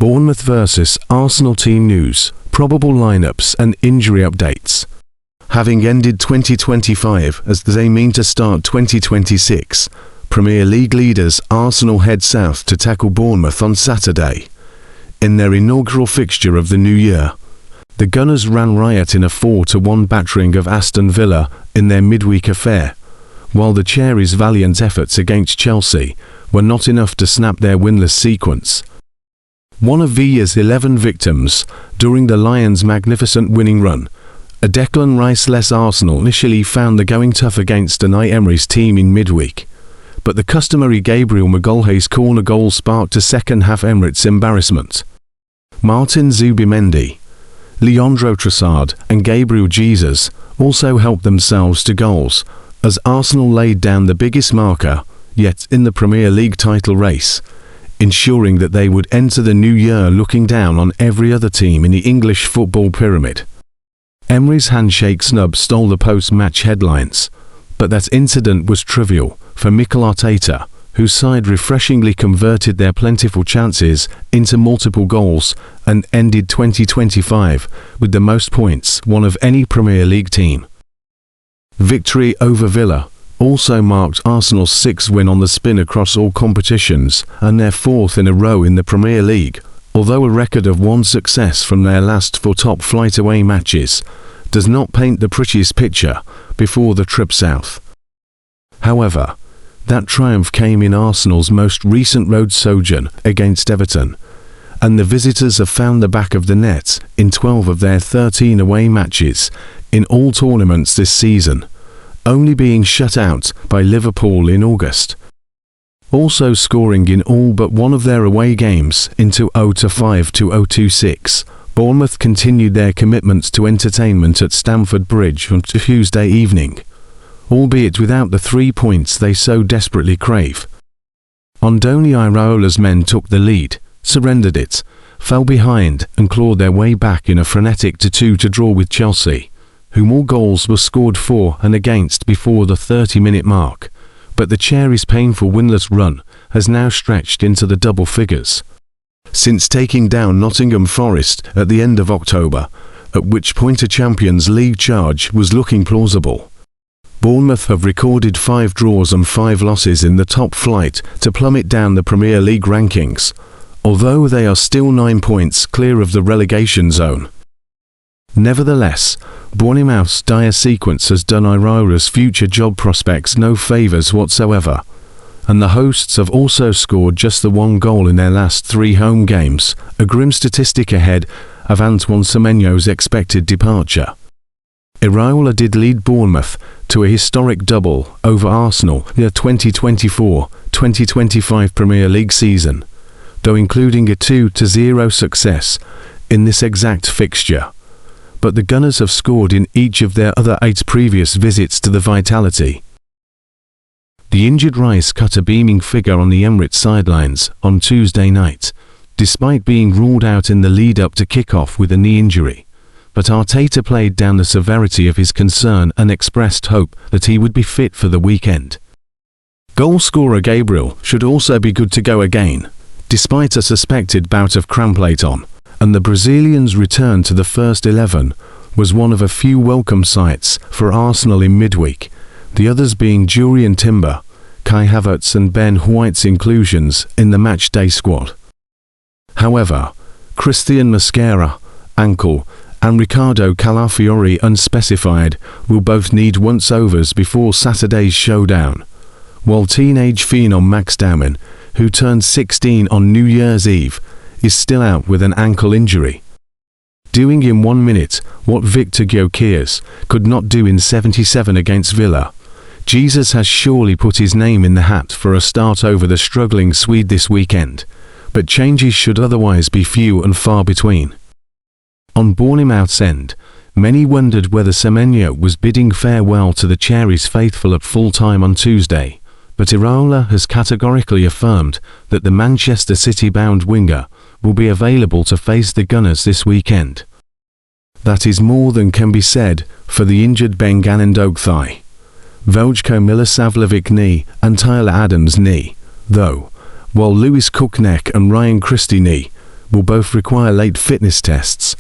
Bournemouth vs Arsenal team news, probable lineups and injury updates. Having ended 2025 as they mean to start 2026, Premier League leaders Arsenal head south to tackle Bournemouth on Saturday. In their inaugural fixture of the new year, the Gunners ran riot in a 4-1 battering of Aston Villa in their midweek affair, while the Cherries' valiant efforts against Chelsea were not enough to snap their winless sequence. One of Villa's 11 victims during the Lions' magnificent winning run, a Declan Rice-less Arsenal initially found the going tough against Unai Emery's team in midweek, but the customary Gabriel Magalhaes corner goal sparked a second-half Emirates embarrassment. Martin Zubimendi, Leandro Trossard and Gabriel Jesus also helped themselves to goals, as Arsenal laid down the biggest marker yet in the Premier League title race, ensuring that they would enter the new year looking down on every other team in the English football pyramid. Emery's handshake snub stole the post-match headlines, but that incident was trivial for Mikel Arteta, whose side refreshingly converted their plentiful chances into multiple goals and ended 2025 with the most points won of any Premier League team. Victory over Villa also marked Arsenal's sixth win on the spin across all competitions and their fourth in a row in the Premier League, although a record of one success from their last four top-flight away matches does not paint the prettiest picture before the trip south. However, that triumph came in Arsenal's most recent road sojourn against Everton, and the visitors have found the back of the net in 12 of their 13 away matches in all tournaments this season, only being shut out by Liverpool in August. Also scoring in all but one of their away games in 2005 to 2026, Bournemouth continued their commitment to entertainment at Stamford Bridge on Tuesday evening, albeit without the 3 points they so desperately crave. Andoni Iraola's men took the lead, surrendered it, fell behind and clawed their way back in a frenetic 2-2 draw with Chelsea, who more goals were scored for and against before the 30-minute mark, but the Cherries' painful winless run has now stretched into the double figures. Since taking down Nottingham Forest at the end of October, at which point a Champions League charge was looking plausible, Bournemouth have recorded 5 draws and 5 losses in the top flight to plummet down the Premier League rankings, although they are still 9 points clear of the relegation zone. Nevertheless, Bournemouth's dire sequence has done Iraola's future job prospects no favours whatsoever, and the hosts have also scored just the 1 goal in their last 3 home games, a grim statistic ahead of Antoine Semenyo's expected departure. Iraola did lead Bournemouth to a historic double over Arsenal in the 2024-2025 Premier League season, though including a 2-0 success in this exact fixture. But the Gunners have scored in each of their other 8 previous visits to the Vitality. The injured Rice cut a beaming figure on the Emirates sidelines on Tuesday night, despite being ruled out in the lead-up to kick-off with a knee injury. But Arteta played down the severity of his concern and expressed hope that he would be fit for the weekend. Goal scorer Gabriel should also be good to go again, despite a suspected bout of cramplate, and the Brazilian's return to the first 11 was one of a few welcome sights for Arsenal in midweek, the others being Jurriën Timber, Kai Havertz and Ben White's inclusions in the matchday squad. However, Christian Mosquera, ankle, and Ricardo Calafiori, unspecified, will both need once-overs before Saturday's showdown, while teenage phenom Max Dowman, who turned 16 on New Year's Eve, is still out with an ankle injury. Doing in 1 minute what Victor Gyökeres could not do in 77 against Villa, Jesus has surely put his name in the hat for a start over the struggling Swede this weekend, but changes should otherwise be few and far between. On Bournemouth's end, many wondered whether Semenyo was bidding farewell to the Cherries faithful at full-time on Tuesday, but Iraola has categorically affirmed that the Manchester City-bound winger will be available to face the Gunners this weekend. That is more than can be said for the injured Ben Gannon thigh, Veljko Milosavljevic knee and Tyler Adams knee, though, while Lewis Cook neck and Ryan Christie knee will both require late fitness tests,